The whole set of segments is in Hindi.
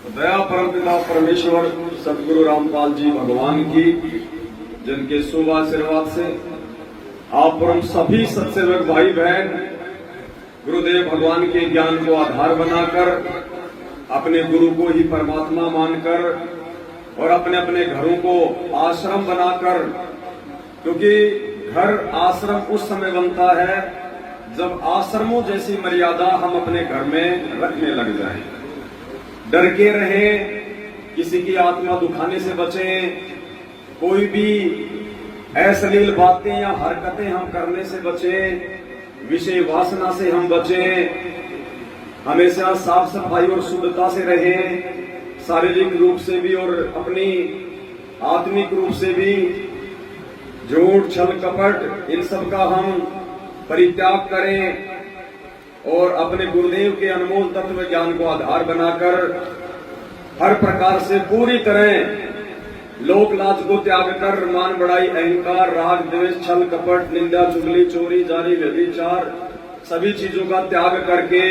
दया परमपिता परमेश्वर सदगुरु रामपाल जी भगवान की, जिनके शुभ आशीर्वाद से आप और हम सभी सत्सेवक भाई बहन गुरुदेव भगवान के ज्ञान को आधार बनाकर अपने गुरु को ही परमात्मा मानकर और अपने अपने घरों को आश्रम बनाकर, क्योंकि घर आश्रम उस समय बनता है जब आश्रमों जैसी मर्यादा हम अपने घर में रखने लग जाएं। डर के रहे, किसी की आत्मा दुखाने से बचें, कोई भी अश्लील बातें या हरकतें हम करने से बचें, विषय वासना से हम बचें, हमेशा साफ सफाई और शुद्धता से रहें, शारीरिक रूप से भी और अपनी आत्मिक रूप से भी। झूठ छल कपट इन सब का हम परित्याग करें और अपने गुरुदेव के अनमोल तत्व ज्ञान को आधार बनाकर हर प्रकार से पूरी तरह लोक लाज को त्याग कर मान बढ़ाई अहंकार राग द्वेष छल कपट निंदा चुगली चोरी जारी व्यभिचार सभी चीजों का त्याग करके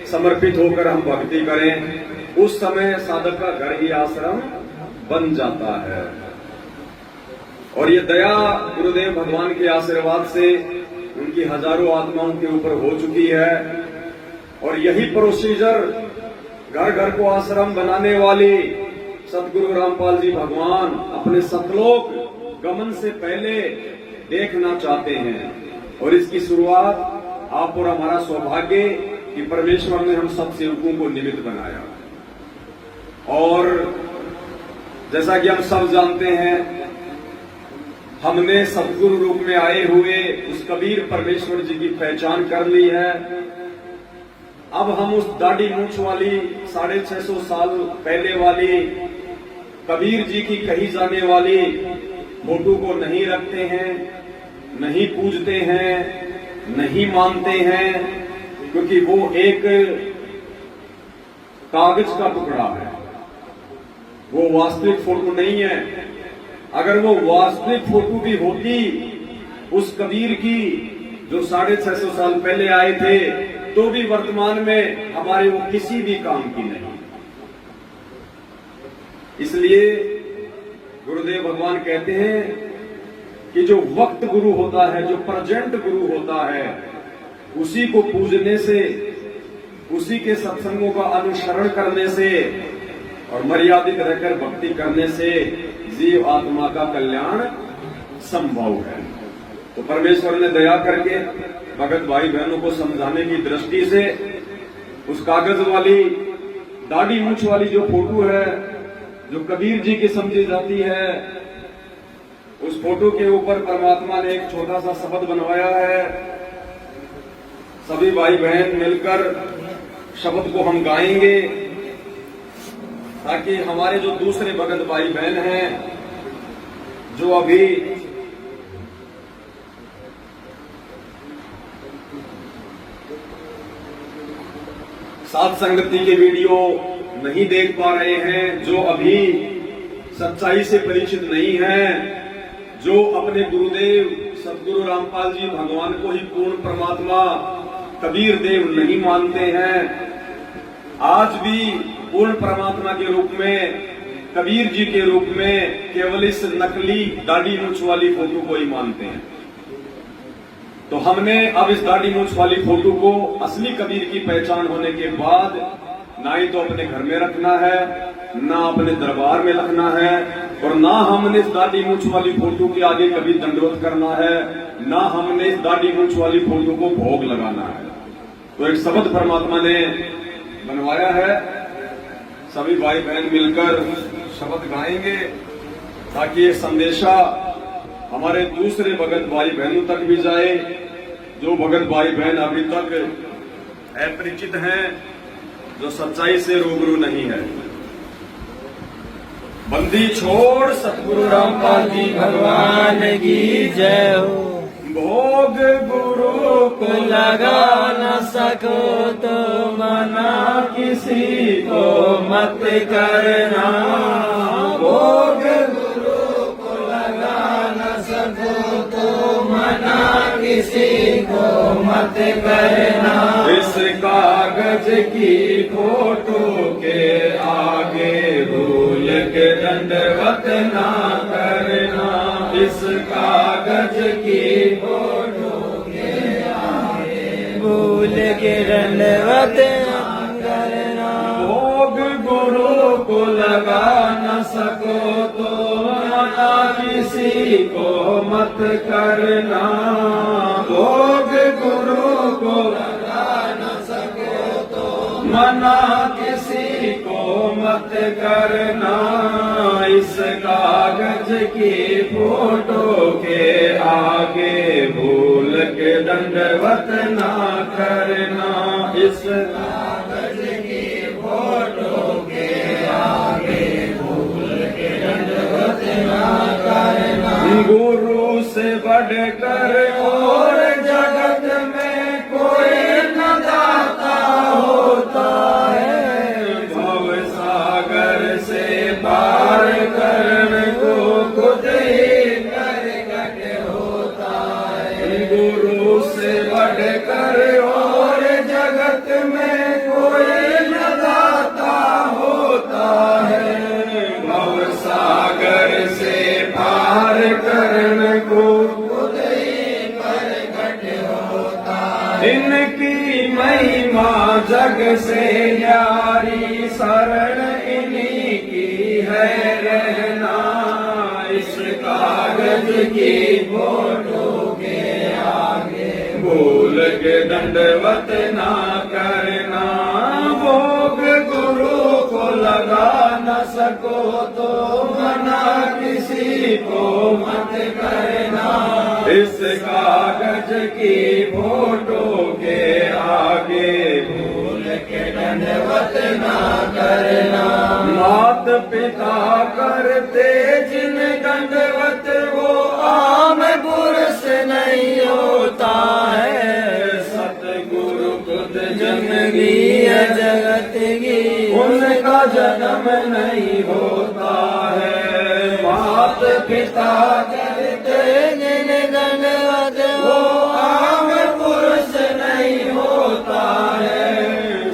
समर्पित होकर हम भक्ति करें। उस समय साधक का घर ही आश्रम बन जाता है। और ये दया गुरुदेव भगवान के आशीर्वाद से उनकी हजारों आत्माओं के ऊपर हो चुकी है। और यही प्रोसीजर घर घर को आश्रम बनाने वाली सदगुरु रामपाल जी भगवान अपने सतलोक गमन से पहले देखना चाहते हैं। और इसकी शुरुआत आप और हमारा सौभाग्य कि परमेश्वर ने हम सब सेवकों को निमित्त बनाया। और जैसा कि हम सब जानते हैं, हमने सदगुरु रूप में आए हुए उस कबीर परमेश्वर जी की पहचान कर ली है। अब हम उस दाढ़ी मूंछ वाली 650 साल पहले वाली कबीर जी की कही जाने वाली फोटो को नहीं रखते हैं, नहीं पूजते हैं, नहीं मानते हैं, क्योंकि वो एक कागज का टुकड़ा है, वो वास्तविक फोटो नहीं है। अगर वो वास्तविक फोटो भी होती उस कबीर की जो 650 साल पहले आए थे, तो भी वर्तमान में हमारे वो किसी भी काम की नहीं। इसलिए गुरुदेव भगवान कहते हैं कि जो वक्त गुरु होता है, जो प्रेजेंट गुरु होता है, उसी को पूजने से, उसी के सत्संगों का अनुसरण करने से और मर्यादित रहकर भक्ति करने से जीव आत्मा का कल्याण संभव है। तो परमेश्वर ने दया करके भगत भाई बहनों को समझाने की दृष्टि से उस कागज वाली दाढ़ी मूंछ वाली जो फोटो है, जो कबीर जी की समझी जाती है, उस फोटो के ऊपर परमात्मा ने एक छोटा सा शब्द बनवाया है। सभी भाई बहन मिलकर शब्द को हम गाएंगे ताकि हमारे जो दूसरे भगत भाई बहन हैं, जो अभी साथ संगति के वीडियो नहीं देख पा रहे हैं, जो अभी सच्चाई से परिचित नहीं हैं, जो अपने गुरुदेव सदगुरु रामपाल जी भगवान को ही पूर्ण परमात्मा कबीर देव नहीं मानते हैं, आज भी पूर्ण परमात्मा के रूप में, कबीर जी के रूप में केवल इस नकली दाढ़ी मूंछ वाली फोटो को ही मानते हैं। तो हमने अब इस दाढ़ी मूंछ वाली फोटो को असली कबीर की पहचान होने के बाद ना ही तो अपने घर में रखना है, ना अपने दरबार में रखना है, और ना हमने इस दाढ़ी मूंछ वाली फोटो के आगे कभी दंडवत करना है, ना हमने इस दाढ़ी मूंछ वाली फोटो को भोग लगाना है। तो एक शब्द परमात्मा ने बनवाया है, सभी भाई बहन मिलकर शब्द गाएंगे ताकि ये संदेशा हमारे दूसरे भगत भाई बहनों तक भी जाए, जो भगत भाई बहन अभी तक अपरिचित हैं, जो सच्चाई से रूबरू नहीं है। बंदी छोड़ सतगुरु रामपाल जी भगवान की जय हो। भोग गुरु को लगा न सको तो मना किसी को मत करना। भोग गुरु को लगा न सको तो मना किसी को मत करना। इस कागज की फोटो के आगे ना करना, इस कागज की भूल के दंडवत करना। भोग गुरु को लगा न सको तो मना किसी को मत करना। भोग गुरु को लगा न सको तो मना किसी को मत करना। इस कागज की फोटो के आगे भूल के दंडवत ना करना। इस कागज की फोटो के आगे भूल के दंडवत ना करना। गुरु से बढ़कर और जगत में कोई न दाता होता है। भव सागर से पार करने को खुद ही प्रकट होता है। गुरु से बढ़कर और जगत में कोई न दाता होता है। भव सागर से पार करने को खुद ही प्रकट होता है। इनकी महिमा जग से न्यारी, शरण इन्हीं की है रहना। इस कागज की फोटो के आगे भूल के दंडवत ना करना। भोग गुरु को लगा न सको तो मना किसी को मत करना। इस कागज की फोटो के आगे भूल के दंडवत ना करना। मात पिता करते जिन दंडवत वो आम पुरुष नहीं होता है। सतगुरु खुद जननी है जगत की, उनका जन्म नहीं होता है। मात पिता करते जिन दंडवत वो आम पुरुष नहीं होता है।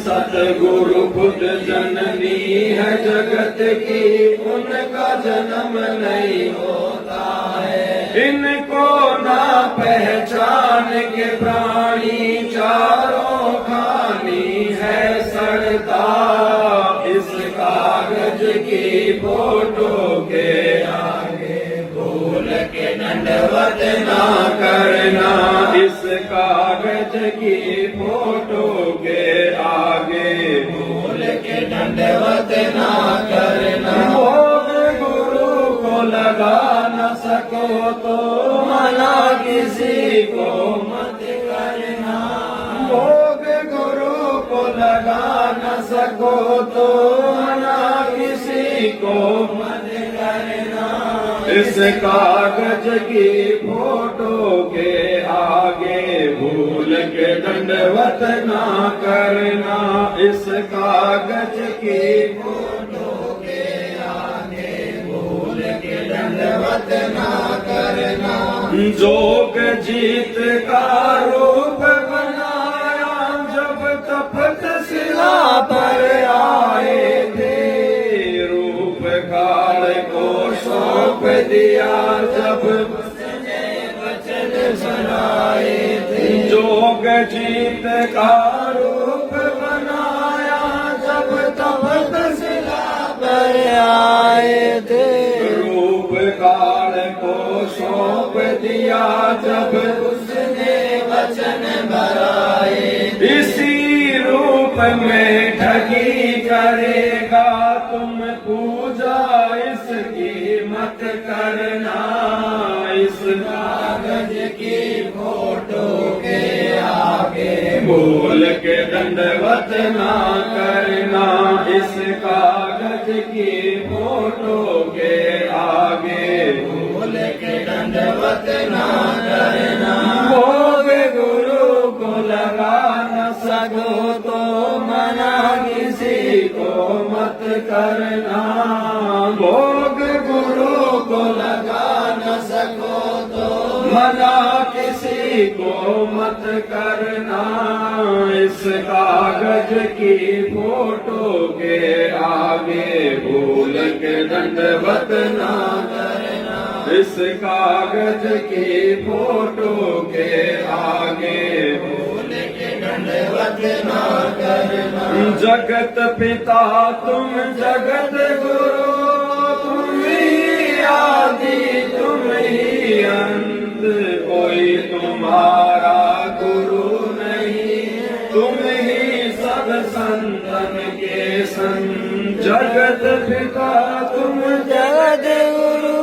सतगुरु खुद जननी है जगत की, उनका जन्म नहीं होता है। इनको ना पहचान के प्राणी चारों खानी है सड़ता। इस कागज की फोटो के आगे भूल के दंडवत ना करना। इस कागज की फोटो के आगे भूल के दंडवत ना करना। भोग गुरु को लगा न सको तो मना किसी को मत करना। भोग गुरु को लगा न सको तो मना किसी को मत करना। इस कागज की फोटो के आगे भूल के दंडवत ना करना। इस कागज की फोटो के आगे भूल के दंडवत ना करना। जोग जीत का रूप बनाया जब तपत शिला पर आए थे। रूप काल को सौंप दिया जब उसने वचन सुनाए थे। जोग जीत का रूप बनाया जब तपत शिला पर आए थे। रूप काल को सौंप दिया जब उसने वचन भराए। इसी रूप में ठगी करेगा तुम पूजा इसकी मत करना। इस कागज की फोटो के आगे भूल के दंडवत ना करना। इस कागज की फोटो के आगे भूल के दंडवत ना करना। भोग गुरु को लगा न सको तो मना किसी को मत करना। भोग गुरु को लगा न सको तो मना किसी को मत करना, इस कागज की फोटो के आगे भूल के दंडवत ना करना, इस कागज की फोटो के आगे भूल के दंडवत ना करना। जगत पिता तुम जगत गुरु, तुम ही आदि तुम ही अंत, कोई तुम्हारा गुरु नहीं, तुम ही सब संतन के संत। जगत पिता तुम जगत गुरु,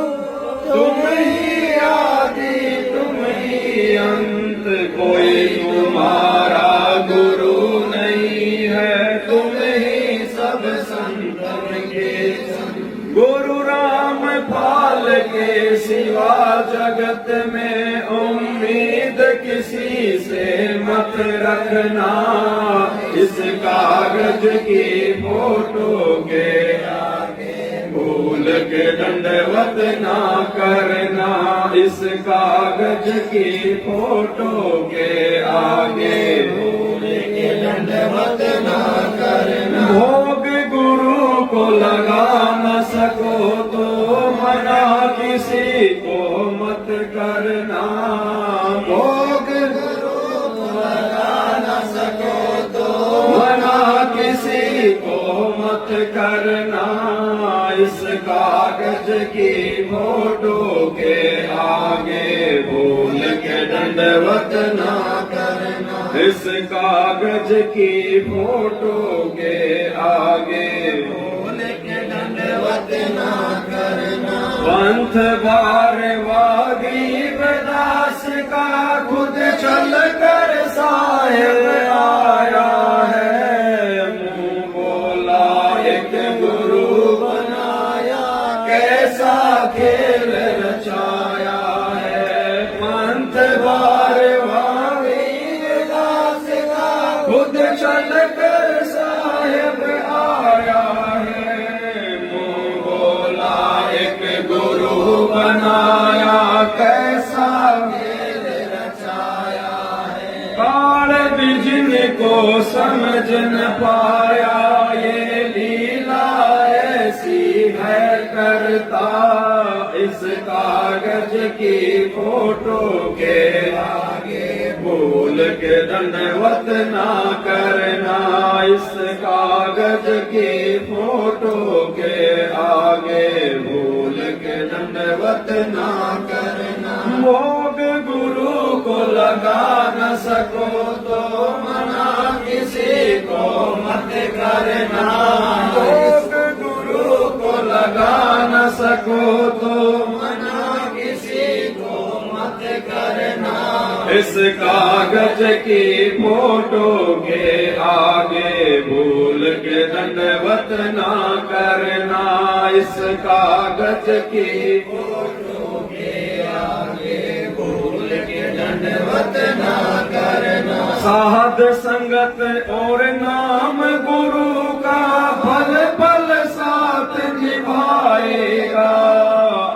तुम ही आदि तुम ही अंत, कोई तुम्हारा गुरु नहीं है, तुम ही सब संतन के संत। गुरु राम पाल के सिवा जगत में उम्मीद किसी से मत रखना, इस कागज की फोटो के आगे भूल के दंडवत ना करना, इस कागज की फोटो के आगे भूल के दंडवत ना करना। भोग गुरु को लगा न सको तो मना किसी को मत करना, भोग गुरु को लगा न सको तो मना किसी को मत करना, इस कागज की फोटो के आगे भूल के दंडवत ना करना, इस कागज की फोटो के आगे भूल के दंडवत ना करना। पंथ बारवागी दास का खुद चल कर साहेब आया है, मुंह बोला एक गुरु बनाया, कैसा खेल रचाया है। पंथ बारवागी दास का खुद चल कर साहेब आया है, मुंह बोला एक गुरु बनाया, कैसा खेल रचाया है। काल बिजन को समझ न पाया, ये लीला ऐसी है करता, इस कागज की फोटो के आगे भूल के दंडवत ना करना, इस कागज की फोटो के आगे भूल के दंडवत ना करना। भोग गुरु को लगा न सको तो मना किसी को मत करना, भोग गुरु को लगा न सको तो मना किसी को मत करना, इस कागज की फोटो के आगे भूल के दंडवत ना करना, इस कागज की फोटो के आगे भूल के दंडवत ना करना। साध संगत और नाम गुरु का फल फल साथ निभाएगा,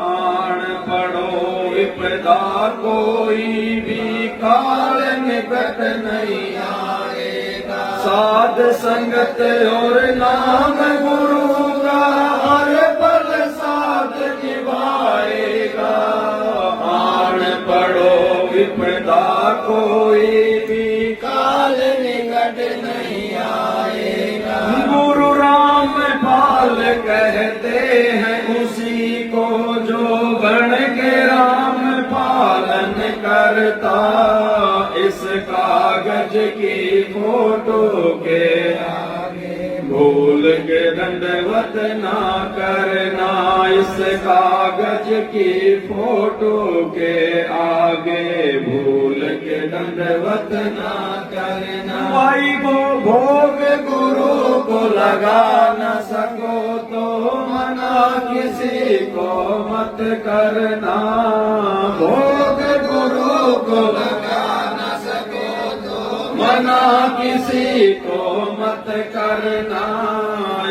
आन पड़ो विपदा कोई भी काल निकट नहीं आएगा। साध संगत और नाम गुरु का हर पल साथ निभाएगा, आन पड़ो विपदा कोई भी काल निकट नहीं आएगा। गुरु राम पाल कहते हैं उसी को जो बन के राम पालन करता, इस कागज की फोटो के आगे भूल के दंडवत ना करना, इस कागज की फोटो के आगे भूल के दंडवत ना करना। भाई वो भोग गुरु को लगा न सको तो मना किसी को मत करना, भोग गुरु को लगा न सको तो मना किसी को मत करना,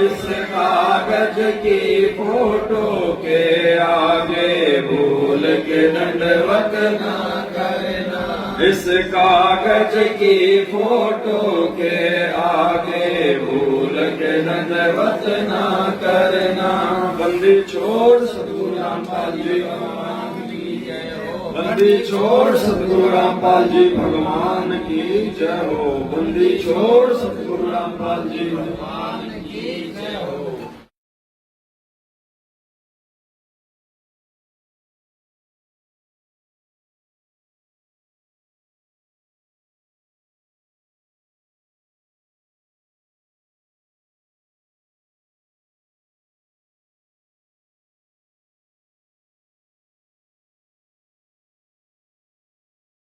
इस कागज की फोटो के आगे भूल के दंडवत ना करना, इस कागज की फोटो के आगे भूल के दंडवत ना करना। बंदी छोड़ सतगुरु रामपाल जी, बंदी छोड़ सतगुरु रामपाल जी भगवान की जय हो। बंदी छोड़ सतगुरु रामपाल जी भगवान की जय हो।